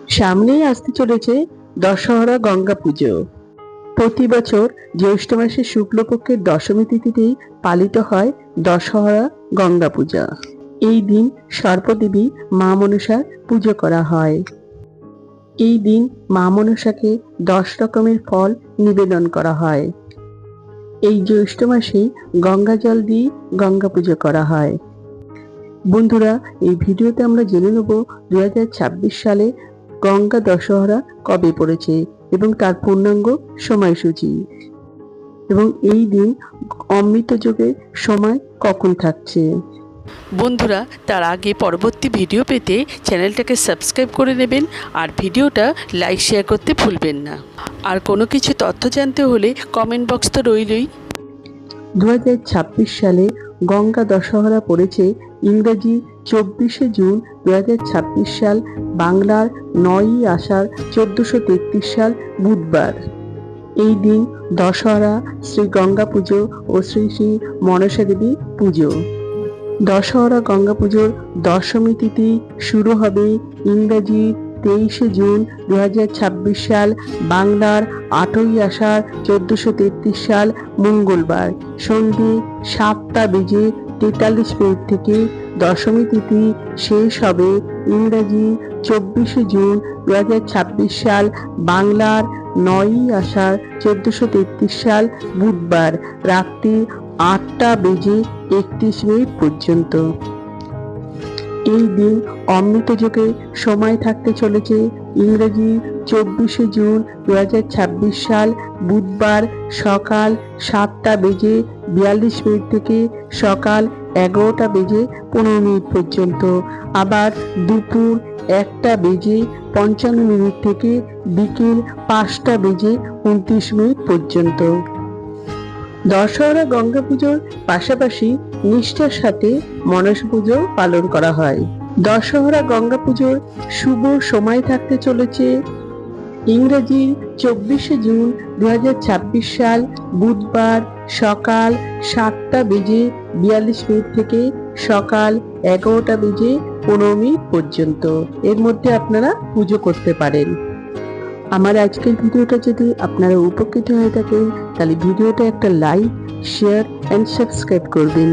সামনেই আসতে চলেছে দশহরা গঙ্গা পুজো। প্রতি বছর জ্যৈষ্ঠ মাসের শুক্লপক্ষের দশমী তিথিতেই পালিত হয় দশহরা গঙ্গা পূজা। এই দিন সর্পদেবী মা মনসার পুজো করা হয়। এই দিন মা মনসাকে 10 রকমের ফল নিবেদন করা হয়। এই জ্যৈষ্ঠ মাসেই গঙ্গা জল দিয়ে গঙ্গা পুজো করা হয়। বন্ধুরা, এই ভিডিওতে আমরা জেনে নেব 2026 সালে গঙ্গা দশহরা কবে পড়েছে এবং তার পূর্ণাঙ্গ সময়সূচি, এবং এই দিন অমৃত যোগের সময় কখন থাকছে। বন্ধুরা, তার আগে পরবর্তী ভিডিও পেতে চ্যানেলটাকে সাবস্ক্রাইব করে নেবেন আর ভিডিওটা লাইক শেয়ার করতে ভুলবেন না। আর কোনো কিছু তথ্য জানতে হলে কমেন্ট বক্স তো রইলই। 2026 সালে গঙ্গা দশহরা পড়েছে ইংরেজি 24শে জুন 2026 সাল, বাংলার 9ই আষাঢ় 1433 সাল বুধবার। এই দিন দশহরা, শ্রী গঙ্গা পুজো ও শ্রী শ্রী মনসা দেবী পুজো। দশহরা গঙ্গা পুজোর দশমী তিথি শুরু হবে ইংরেজি 23শে জুন 2026 সাল, বাংলার 8ই আষাঢ় 1433 সাল মঙ্গলবার সন্ধ্যে 7:43 থেকে। দশমী তিথি শেষ হবে ইংরেজি 24শে জুন 2026 সাল, বাংলার 9ই আষাঢ় 1433 সাল বুধবার রাত্রি 8:31 পর্যন্ত। এই দিন অমৃত যোগে সময় থাকতে চলেছে ইংরেজি 24শে জুন 2026 সাল বুধবার সকাল 7:42 থেকে সকাল 11:15 পর্যন্ত, আবার দুপুর 1:55 থেকে বিকেল 5:29 পর্যন্ত। দশহরা গঙ্গা পুজোর পাশাপাশি নিষ্ঠার সাথে মনসা পুজো পালন করা হয়। দশহরা গঙ্গা পুজোর শুভ সময় থাকতে চলেছে ইংরেজি 24শে জুন 2026 সাল বুধবার সকাল 7:42 থেকে সকাল 11:15 পর্যন্ত। এর মধ্যে আপনারা পুজো করতে পারেন। আমার আজকের ভিডিওটা যদি আপনারা উপকৃত হয়ে থাকেন তাহলে ভিডিওটা একটা লাইক, শেয়ার এন্ড সাবস্ক্রাইব করবেন।